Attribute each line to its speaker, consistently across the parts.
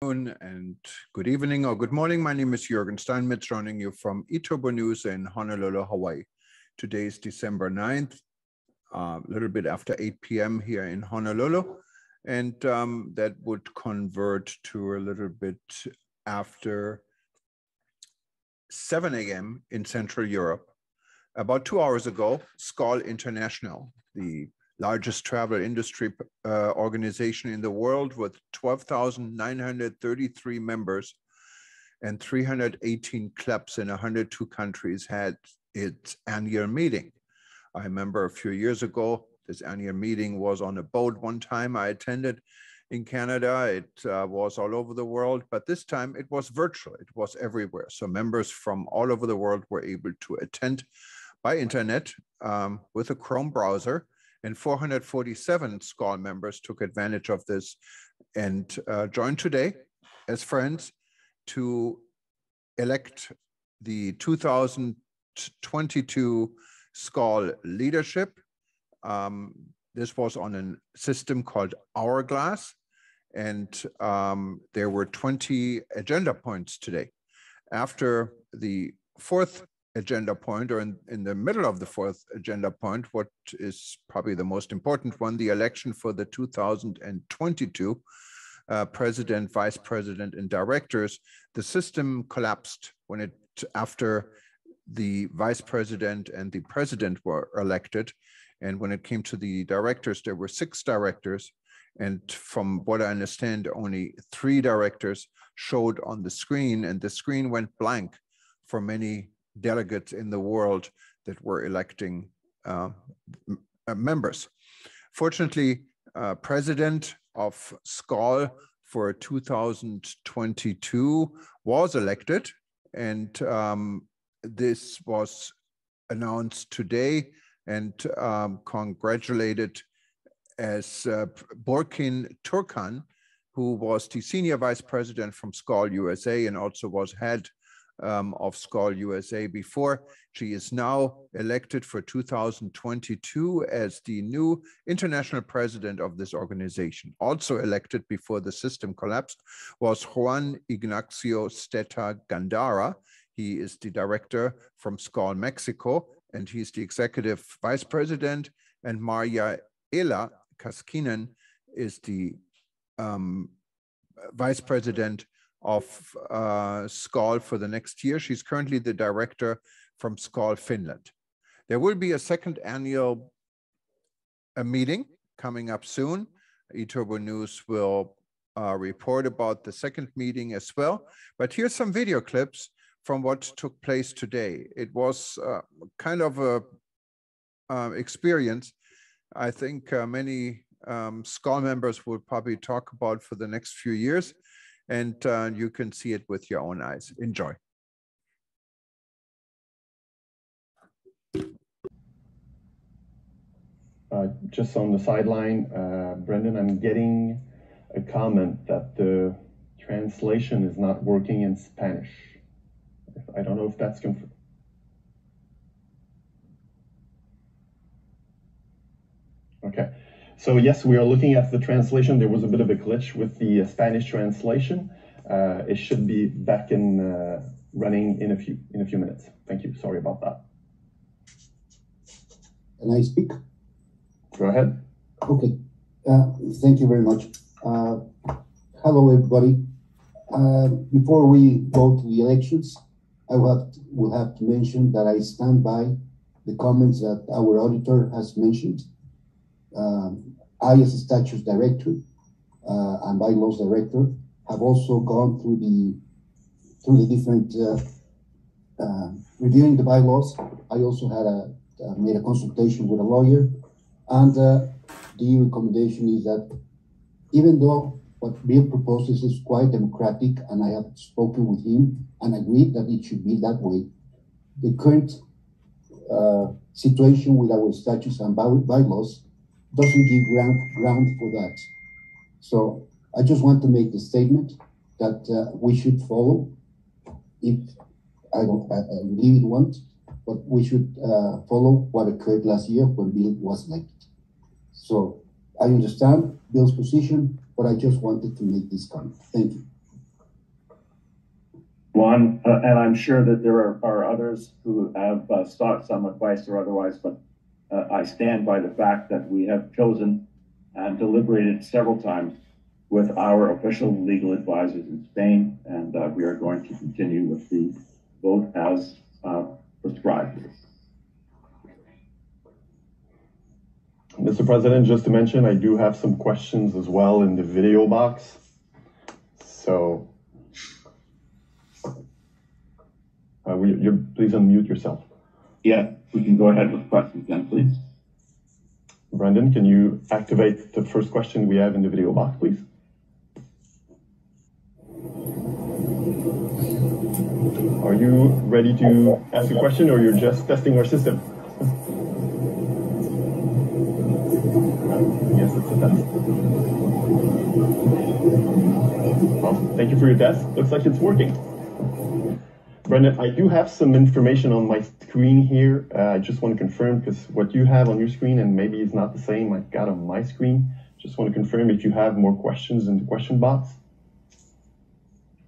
Speaker 1: And good evening or good morning. My name is Jürgen Steinmetz, joining you from eTurbo News in Honolulu, Hawaii. Today is December 9th, a little bit after 8 p.m. here in Honolulu, and that would convert to a little bit after 7 a.m. in Central Europe. About 2 hours ago, SKAL International, the largest travel industry organization in the world with 12,933 members and 318 clubs in 102 countries, had its annual meeting. I remember a few years ago, this annual meeting was on a boat one time I attended in Canada. It was all over the world, but this time it was virtual. It was everywhere. So members from all over the world were able to attend by internet with a Chrome browser. And 447 SKAL members took advantage of this and joined today as friends to elect the 2022 SKAL leadership. This was on a system called Hourglass, and there were 20 agenda points today. After the fourth agenda point, or in the middle of the fourth agenda point, what is probably the most important one, the election for the 2022 president, vice president, and directors, the system collapsed after the vice president and the president were elected. And when it came to the directors, there were 6 directors. And from what I understand, only 3 directors showed on the screen, and the screen went blank for many delegates in the world that were electing members. Fortunately, president of SKAL for 2022 was elected, and this was announced today and congratulated as Burkin Turkan, who was the senior vice president from SKAL USA and also was head of SKAL USA before. She is now elected for 2022 as the new international president of this organization. Also elected before the system collapsed was Juan Ignacio Steta Gandara. He is the director from SKAL Mexico, and he's the executive vice president. And Maria Ela Kaskinen is the vice president of SKAL for the next year. She's currently the director from SKAL Finland. There will be a second annual meeting coming up soon. eTurbo News will report about the second meeting as well. But here's some video clips from what took place today. It was kind of a experience I think many SKAL members will probably talk about for the next few years. And you can see it with your own eyes. Enjoy.
Speaker 2: Just on the sideline, Brendan, I'm getting a comment that the translation is not working in Spanish. I don't know if that's confirmed. Okay. So yes, we are looking at the translation. There was a bit of a glitch with the Spanish translation. It should be back in running in a few minutes. Thank you. Sorry about that.
Speaker 3: Can I speak?
Speaker 2: Go ahead.
Speaker 3: Okay. Thank you very much. Hello, everybody. Before we go to the elections, I will have to mention that I stand by the comments that our auditor has mentioned. I, as a statutes director and bylaws director, have also gone through the different reviewing the bylaws. I also had made a consultation with a lawyer, and the recommendation is that even though what Bill proposes is quite democratic, and I have spoken with him and agreed that it should be that way, the current situation with our statutes and bylaws doesn't give ground for that. So I just want to make the statement that we should follow, if I really want, but we should follow what occurred last year when Bill was elected. So I understand Bill's position, but I just wanted to make this comment. Thank you.
Speaker 4: everyone. And I'm sure that there are others who have sought some advice or otherwise, but I stand by the fact that we have chosen and deliberated several times with our official legal advisors in Spain, and we are going to continue with the vote as prescribed.
Speaker 2: Mr. President, just to mention, I do have some questions as well in the video box. So, please unmute yourself.
Speaker 4: Yeah, we can go ahead with questions then, please.
Speaker 2: Brendan, can you activate the first question we have in the video box, please? Are you ready to ask a question, or you're just testing our system? Yes, it's a test. Well, thank you for your test. Looks like it's working. Brendan, I do have some information on my screen here. I just want to confirm, because what you have on your screen, and maybe it's not the same I've got on my screen. Just want to confirm if you have more questions in the question box.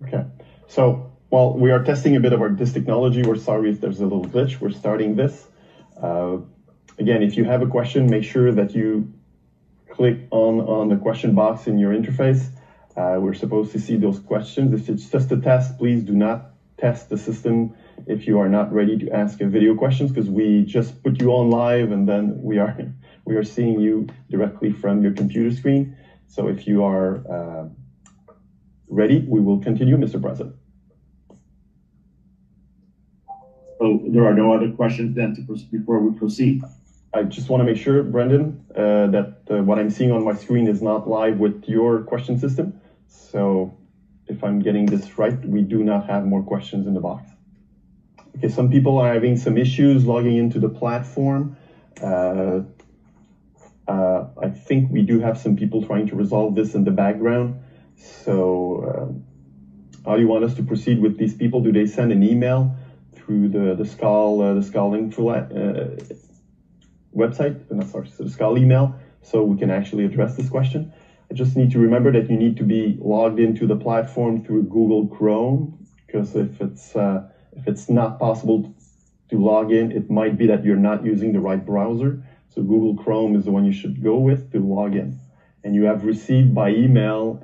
Speaker 2: Okay. So, while we are testing a bit of this technology, we're sorry if there's a little glitch. We're starting this. Again, if you have a question, make sure that you click on the question box in your interface. We're supposed to see those questions. If it's just a test, please do not test the system if you are not ready to ask a video questions, because we just put you on live and then we are seeing you directly from your computer screen. So if you are ready, we will continue, Mr. President.
Speaker 4: So there are no other questions then before we proceed?
Speaker 2: I just want to make sure, Brendan, that what I'm seeing on my screen is not live with your question system. So if I'm getting this right, we do not have more questions in the box. Okay, some people are having some issues logging into the platform. I think we do have some people trying to resolve this in the background. So how do you want us to proceed with these people? Do they send an email through the SKAL info website, the SKAL email, so we can actually address this question? I just need to remember that you need to be logged into the platform through Google Chrome, because if it's not possible to log in, it might be that you're not using the right browser. So Google Chrome is the one you should go with to log in. And you have received by email,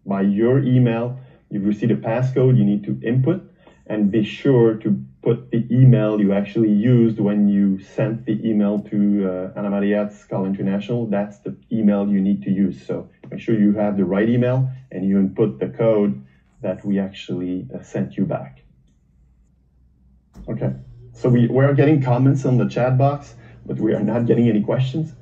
Speaker 2: by your email, you've received a passcode you need to input, and be sure to put the email you actually used when you sent the email to Ana Maria at SKAL International. That's the email you need to use. So make sure you have the right email and you input the code that we actually sent you back. Okay, so we are getting comments on the chat box, but we are not getting any questions.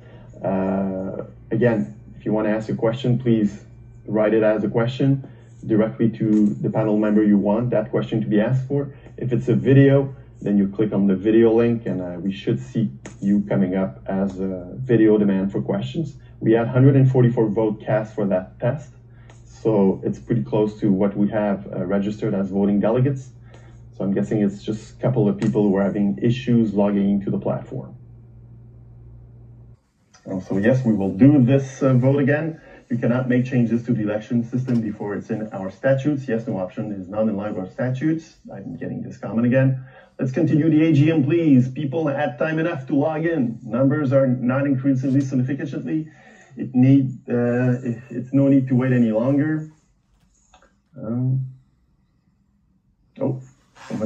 Speaker 2: Again, if you want to ask a question, please write it as a question directly to the panel member you want that question to be asked for. If it's a video, then you click on the video link, and we should see you coming up as a video demand for questions. We had 144 votes cast for that test, so it's pretty close to what we have registered as voting delegates. So I'm guessing it's just a couple of people who are having issues logging into the platform. So yes, we will do this vote again. You cannot make changes to the election system before it's in our statutes. Yes, no option is not in line with our statutes. I'm getting this comment again. Let's continue the AGM, please. People had time enough to log in. Numbers are not increasingly significantly. It's no need to wait any longer. Someone's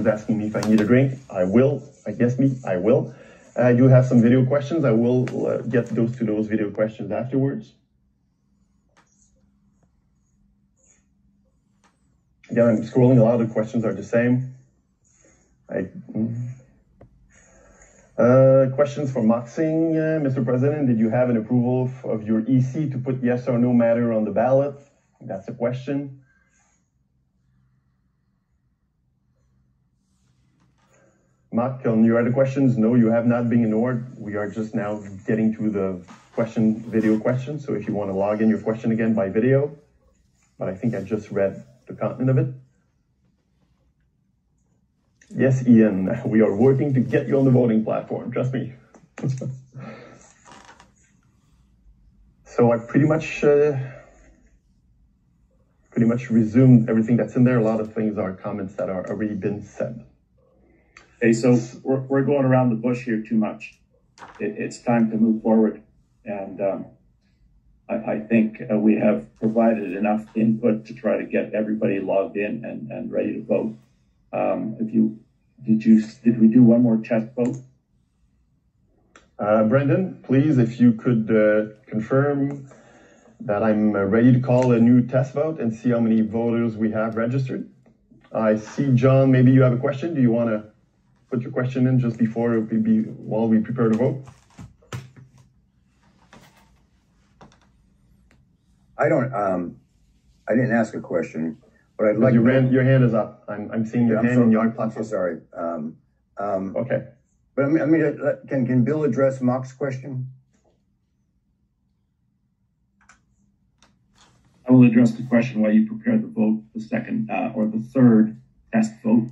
Speaker 2: asking me if I need a drink. I will. I guess I will. I do have some video questions. I will get to those video questions afterwards. Again, I'm scrolling. A lot of the questions are the same. Questions for Moxing. Mr. President, did you have an approval of your EC to put yes or no matter on the ballot? That's a question. Mark, on your other questions, no, you have not been ignored. We are just now getting to the video question. So if you want to log in your question again by video, but I think I just read the content of it. Yes, Ian, we are working to get you on the voting platform, trust me. So I pretty much pretty much resumed everything that's in there. A lot of things are comments that are already been said.
Speaker 4: Okay, so we're going around the bush here too much. It's time to move forward. And I think we have provided enough input to try to get everybody logged in and ready to vote. Did we do one more test vote?
Speaker 2: Brendan, please, if you could confirm that I'm ready to call a new test vote and see how many voters we have registered. I see, John, maybe you have a question. Do you want to put your question in just before while we prepare to vote?
Speaker 5: I didn't ask a question, but I'd like
Speaker 2: your hand is up. I'm seeing your hand in your platform.
Speaker 5: I'm so sorry.
Speaker 2: Okay.
Speaker 5: But can Bill address Mark's question?
Speaker 4: I will address the question while you prepare the vote, the second or the third test vote.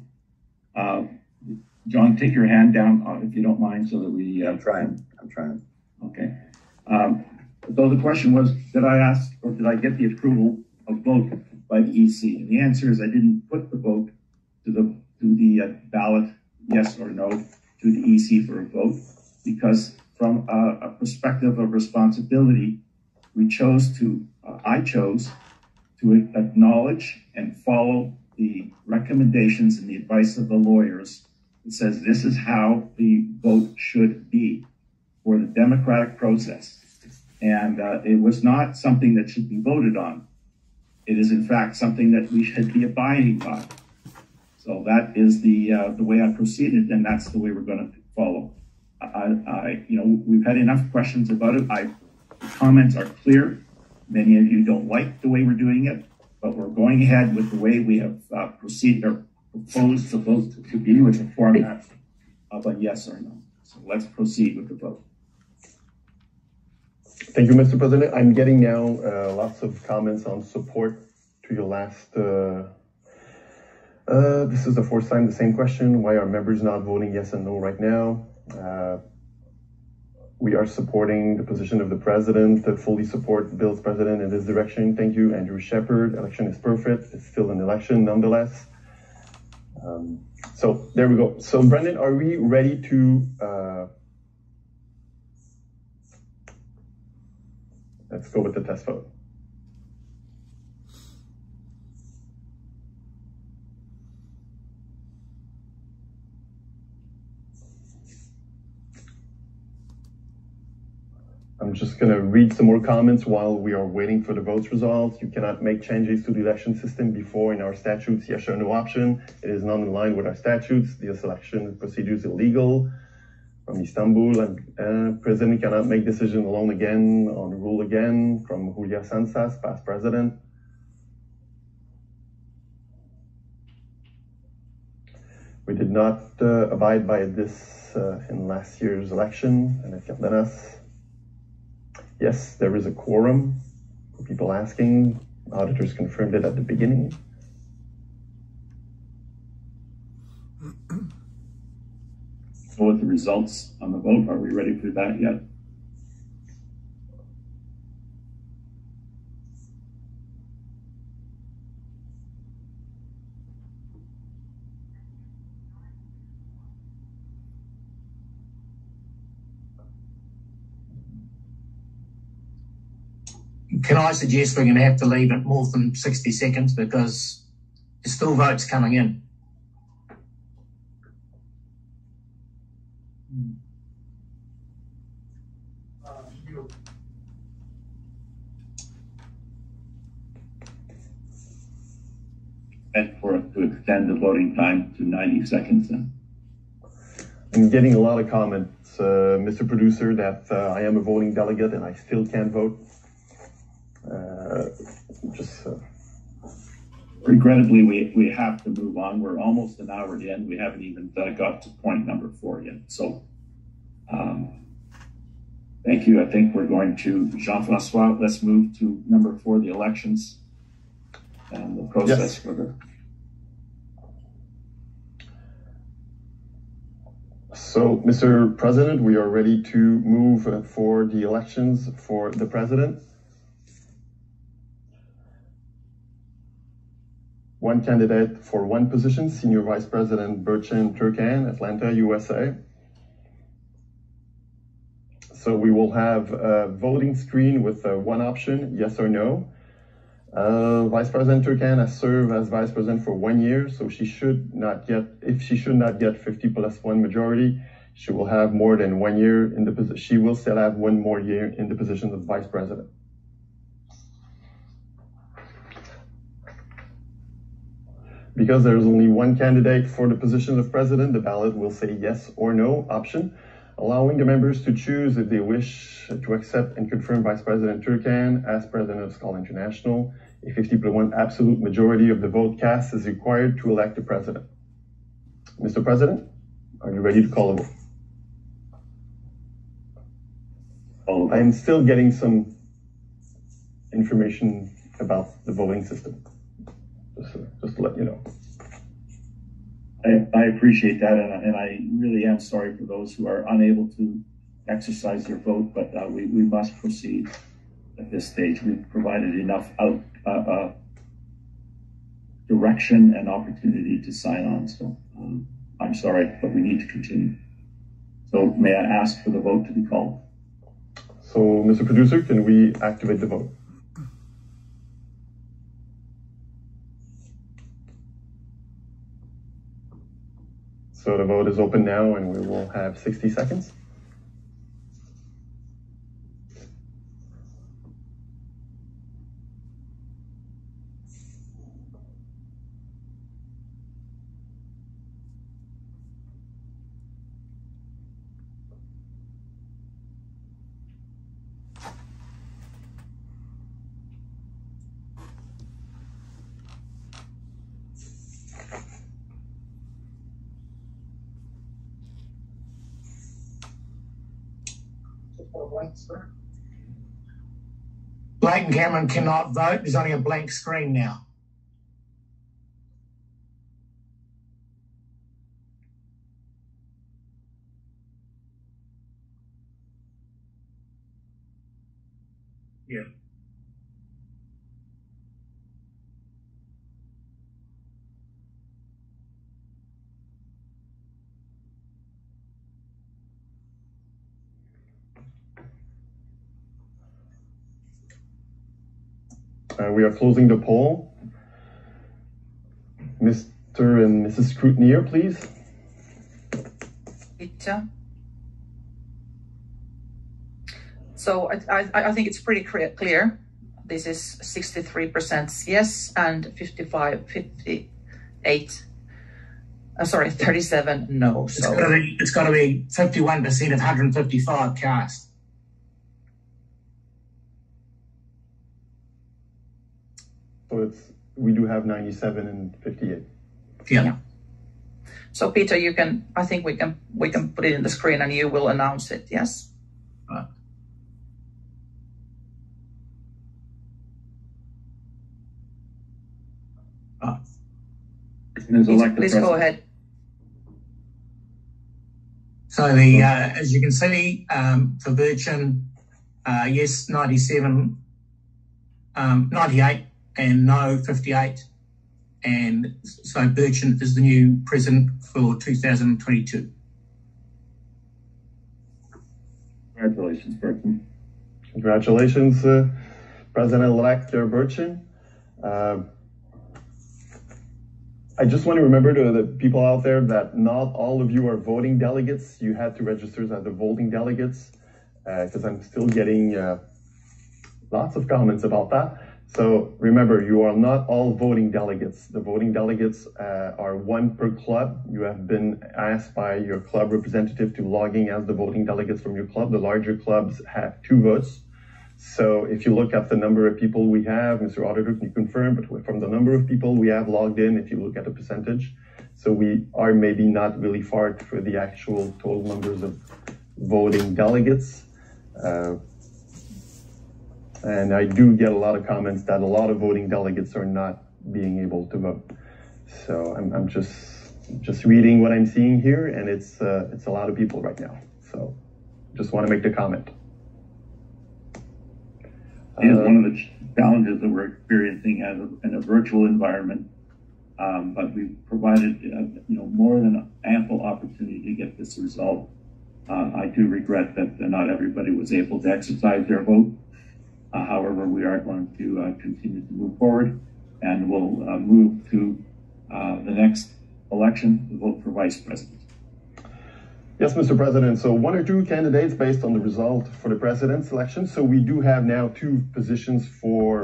Speaker 4: John, take your hand down if you don't mind, so that we.
Speaker 5: I'm trying.
Speaker 4: Okay. So the question was, did I ask or did I get the approval of vote by the EC? And the answer is I didn't put the vote to the ballot, yes or no, to the EC for a vote, because from a perspective of responsibility, I chose to acknowledge and follow the recommendations and the advice of the lawyers. It says this is how the vote should be for the democratic process. And it was not something that should be voted on. It is, in fact, something that we should be abiding by. So that is the way I proceeded, and that's the way we're going to follow. We've had enough questions about it. The comments are clear. Many of you don't like the way we're doing it, but we're going ahead with the way we have proceeded or proposed the vote to be with the format of a yes or no. So let's proceed with the vote.
Speaker 2: Thank you, Mr. President. I'm getting now lots of comments on support to your last. This is the fourth time the same question. Why are members not voting yes and no right now? We are supporting the position of the president, to fully support Bill's president in this direction. Thank you, Andrew Shepherd. Election is perfect. It's still an election nonetheless. So there we go. So Brendan, are we ready to, let's go with the test vote. I'm just going to read some more comments while we are waiting for the votes results. You cannot make changes to the election system before in our statutes, yes or no option. It is not in line with our statutes. The selection procedure is illegal. From Istanbul, and president cannot make decision alone again on rule again. From Julia Sansas, past president. We did not abide by this in last year's election, and Cardenas. Yes, there is a quorum for people asking. Auditors confirmed it at the beginning.
Speaker 4: So with the results on the vote, are we ready for that yet?
Speaker 6: Can I suggest we're going to have to leave it more than 60 seconds because there's still votes coming in.
Speaker 4: And to extend the voting time to 90 seconds then.
Speaker 2: I'm getting a lot of comments, Mr. Producer, that I am a voting delegate and I still can't vote.
Speaker 4: Regrettably, we have to move on. We're almost an hour in. We haven't even got to point number 4 yet. So thank you. I think we're going to, Jean-Francois, let's move to number 4, the elections and the process for the.
Speaker 2: So, Mr. President, we are ready to move for the elections for the president. one candidate for one position, Senior Vice President Burchan Turkan, Atlanta, USA. So we will have a voting screen with one option, yes or no. Vice President Turkan has served as Vice President for 1 year, so she should not get, if she should not get 50+1 majority, she will have more than 1 year in the position. She will still have 1 more year in the position of Vice President. Because there is only one candidate for the position of President, the ballot will say yes or no option, allowing the members to choose if they wish to accept and confirm Vice President Turkan as President of SKAL International. A 50+1 absolute majority of the vote cast is required to elect the President. Mr. President, are you ready to call a vote? I'm still getting some information about the voting system, just to let you know.
Speaker 4: I appreciate that, and I really am sorry for those who are unable to exercise their vote, but we must proceed at this stage. We've provided enough direction and opportunity to sign on, so I'm sorry, but we need to continue. So may I ask for the vote to be called?
Speaker 2: So, Mr. Producer, can we activate the vote? So the vote is open now, and we will have 60 seconds.
Speaker 6: Blake and Cameron cannot vote. There's only a blank screen now. Yeah.
Speaker 2: We are closing the poll. Mr. and Mrs. Scrutineer, please.
Speaker 7: Peter. So I think it's pretty clear. This is 63% yes and 37 no. So
Speaker 6: It's got to be 51% of 155 cast.
Speaker 2: So we do have 97 and 58.
Speaker 6: Yeah.
Speaker 7: So Peter, I think we can put it in the screen and you will announce it. Yes.
Speaker 6: Right.
Speaker 7: Please go ahead.
Speaker 6: So as you can see, for Burchan, yes 97, 98. And no 58, and so Burchan is the new president for 2022.
Speaker 4: Congratulations, Burchan.
Speaker 2: Congratulations, President-elect Burchan. I just want to remember to the people out there that not all of you are voting delegates. You had to register as the voting delegates, because I'm still getting lots of comments about that. So remember, you are not all voting delegates. The voting delegates are one per club. You have been asked by your club representative to log in as the voting delegates from your club. The larger clubs have 2 votes. So if you look at the number of people we have, Mr. Auditor, can you confirm, but from the number of people we have logged in, if you look at the percentage, so we are maybe not really far for the actual total numbers of voting delegates. And I do get a lot of comments that a lot of voting delegates are not being able to vote. So I'm just reading what I'm seeing here, and it's a lot of people right now. So just want to make the comment.
Speaker 4: It is one of the challenges that we're experiencing in a virtual environment. but we've provided more than ample opportunity to get this result. I do regret that not everybody was able to exercise their vote. However, we are going to continue to move forward, and we'll move to the next election, the vote for vice president.
Speaker 2: Yes, Mr. President. So one or two candidates based on the result for the president's election. So we do have now two positions for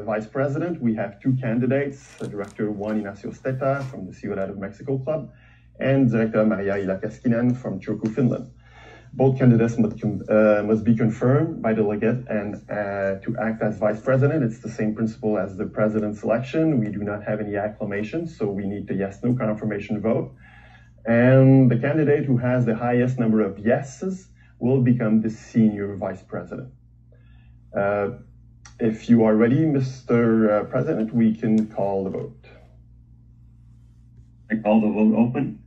Speaker 2: vice president. We have two candidates, Director Juan Ignacio Steta from the Ciudad of Mexico Club and Director Maria Ilakaskinen from Turku, Finland. Both candidates must be confirmed by delegate and to act as vice president. It's the same principle as the president's election. We do not have any acclamation, so we need the yes-no confirmation vote. And the candidate who has the highest number of yeses will become the senior vice president. If you are ready, Mr. President, we can call the vote.
Speaker 4: I call the vote open.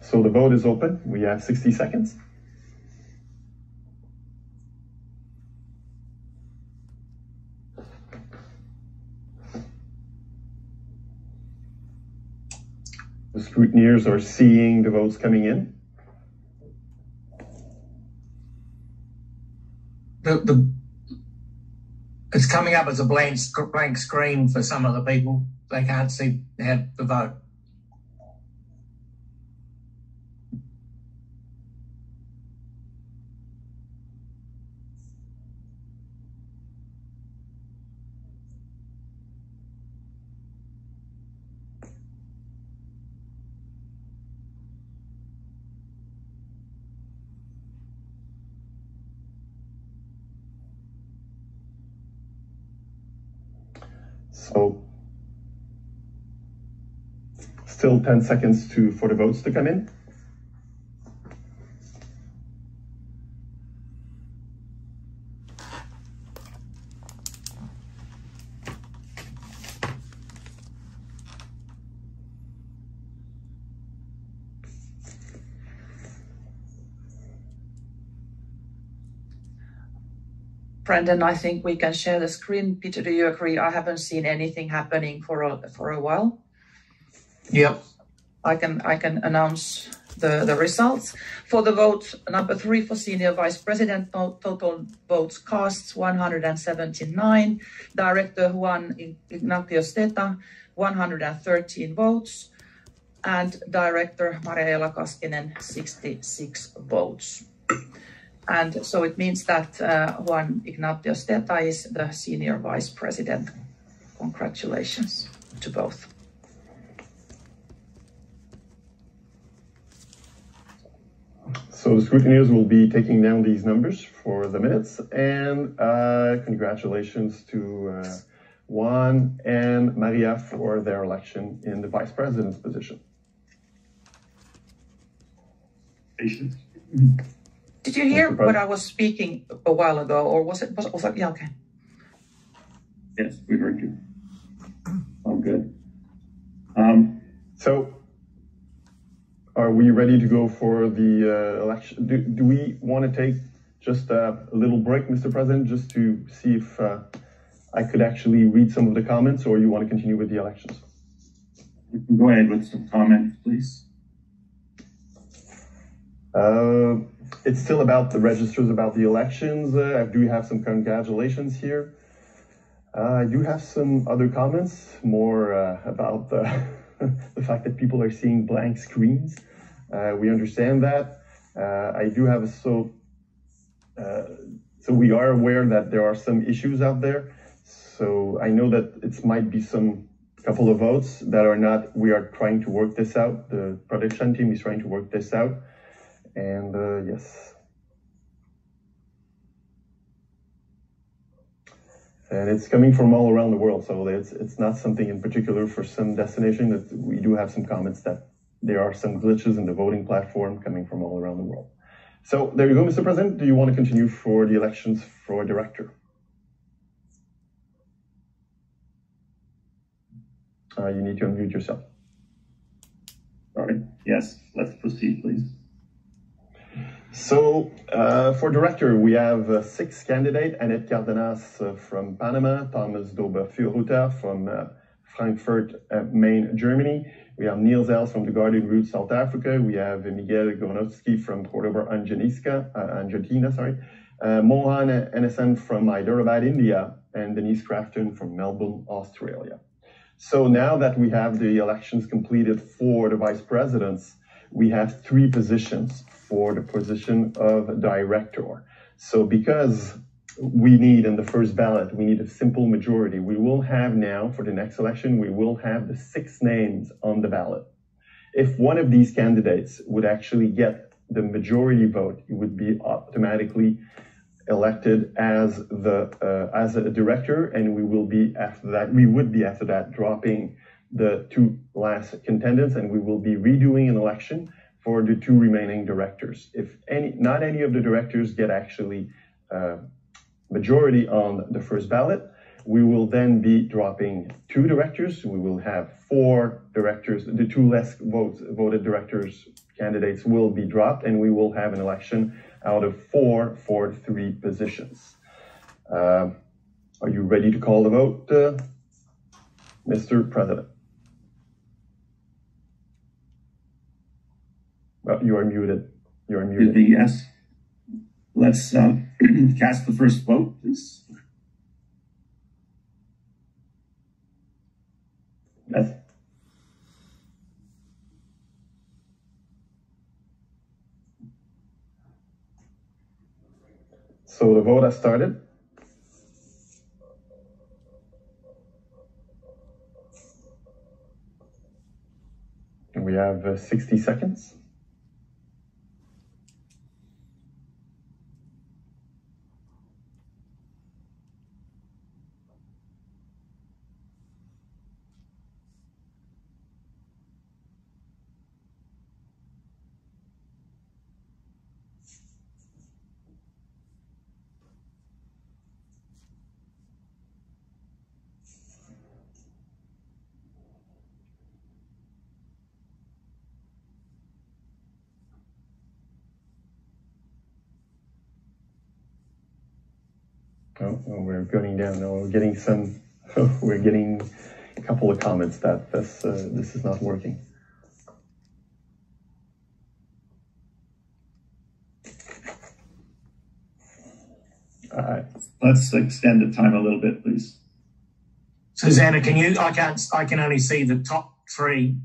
Speaker 2: So the vote is open. We have 60 seconds. The scrutineers are seeing the votes coming in.
Speaker 6: It's coming up as a blank screen for some of the people. They can't see the vote.
Speaker 2: So still 10 seconds for the votes to come in.
Speaker 7: Brendan, I think we can share the screen. Peter, do you agree? I haven't seen anything happening for a while.
Speaker 6: Yep.
Speaker 7: I can announce the results. For the vote number 3 for senior vice president, total votes cast 179. Director Juan Ignacio Steta, 113 votes. And Director Maria Ilakaskinen, 66 votes. And so it means that Juan Ignacio Steta is the senior vice president. Congratulations to both.
Speaker 2: So the scrutineers will be taking down these numbers for the minutes, and congratulations to Juan and Maria for their election in the vice president's position.
Speaker 4: Patience.
Speaker 7: Did you hear what I was speaking a while ago, or was it? Yeah, okay.
Speaker 4: Yes, we heard you. All good.
Speaker 2: So, are we ready to go for the election? Do we want to take just a little break, Mr. President, just to see if I could actually read some of the comments, or you want to continue with the elections?
Speaker 4: You can go ahead with some comments, please.
Speaker 2: It's still about the registers, about the elections. I do have some congratulations here. I do have some other comments, more about the fact that people are seeing blank screens. We understand that. I do have so we are aware that there are some issues out there. So I know that it might be some couple of votes that are not. We are trying to work this out. The production team is trying to work this out. And yes. And it's coming from all around the world, so it's not something in particular for some destination. That we do have some comments that there are some glitches in the voting platform coming from all around the world. So there you go, Mr. President. Do you want to continue for the elections for director? You need to unmute yourself.
Speaker 4: Sorry. Yes, let's proceed, please.
Speaker 2: So for director, we have 6 candidates: Annette Cardenas from Panama, Thomas Dober-Fürhuter from Frankfurt, Main, Germany. We have Niels Els from the Garden Route, South Africa. We have Miguel Gornowski from Cordoba, Argentina, Mohan Enesan from Hyderabad, India, and Denise Crafton from Melbourne, Australia. So now that we have the elections completed for the vice presidents, we have 3 positions for the position of director. So because we need in the first ballot, we need a simple majority, we will have now for the next election, we will have the 6 names on the ballot. If one of these candidates would actually get the majority vote, it would be automatically elected as a director, and we would be after that dropping the 2 last contenders, and we will be redoing an election for the 2 remaining directors. If not any of the directors get actually majority on the first ballot, we will then be dropping 2 directors. We will have 4 directors. The 2 less voted directors candidates will be dropped, and we will have an election out of 4 for 3 positions. Are you ready to call the vote, Mr. President? Well, you are muted. You are muted.
Speaker 4: Yes. Let's cast the first vote, please.
Speaker 2: Yes. So the vote has started. And we have 60 seconds. Oh, we're going down. No, we're getting some. We're getting a couple of comments that this is not working. All right.
Speaker 4: Let's extend the time a little bit, please.
Speaker 6: Susanna, can you? I can only see the top 3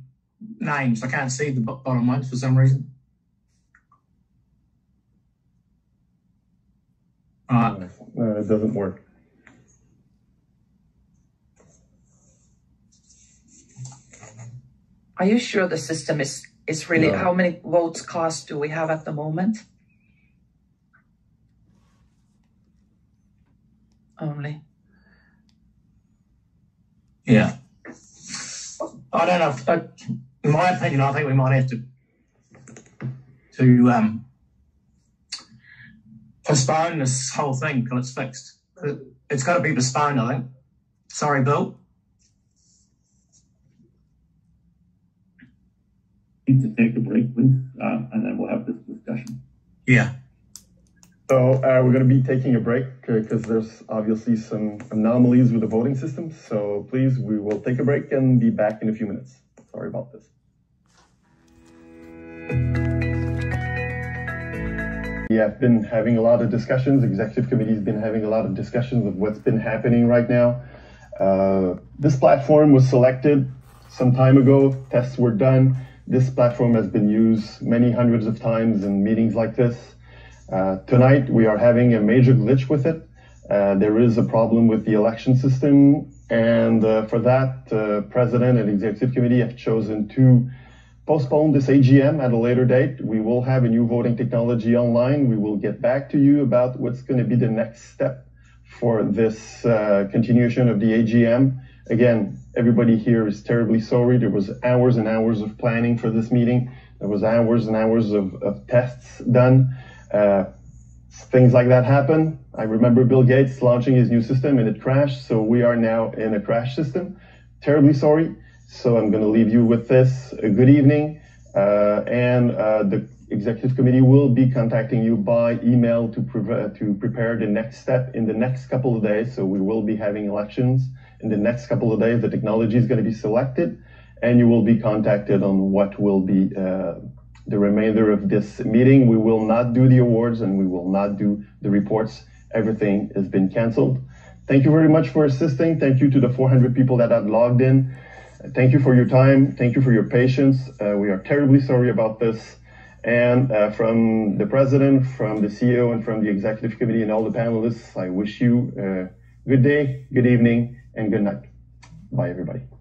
Speaker 6: names. I can't see the bottom ones for some reason.
Speaker 2: No, it doesn't work.
Speaker 7: Are you sure the system is really,
Speaker 2: No.
Speaker 7: how many votes cast do we have at the moment? Only.
Speaker 6: Yeah. I don't know. In my opinion, I think we might have to postpone this whole thing till it's fixed. It's got to be postponed, I think. Sorry, Bill.
Speaker 4: Need to take a break, please, and then we'll have this discussion.
Speaker 6: Yeah.
Speaker 2: So we're going to be taking a break because there's obviously some anomalies with the voting system. So please, we will take a break and be back in a few minutes. Sorry about this. We have been having a lot of discussions. Executive committee has been having a lot of discussions of what's been happening right now. This platform was selected some time ago. Tests were done. This platform has been used many hundreds of times in meetings like this. Tonight, we are having a major glitch with it. There is a problem with the election system. And for that, President and Executive Committee have chosen to postpone this AGM at a later date. We will have a new voting technology online. We will get back to you about what's going to be the next step for this continuation of the AGM. Again, everybody here is terribly sorry. There was hours and hours of planning for this meeting. There was hours and hours of tests done. Things like that happen. I remember Bill Gates launching his new system and it crashed. So we are now in a crash system. Terribly sorry. So I'm going to leave you with this. Good evening. And the executive committee will be contacting you by email to prepare the next step in the next couple of days. So we will be having elections in the next couple of days. The technology is going to be selected, and you will be contacted on what will be the remainder of this meeting. We will not do the awards, and we will not do the reports. Everything has been canceled. Thank you very much for assisting. Thank you to the 400 people that have logged in. Thank you for your time. Thank you for your patience. We are terribly sorry about this. And from the president, from the CEO, and from the executive committee and all the panelists, I wish you a good day, good evening, and good night. Bye, everybody.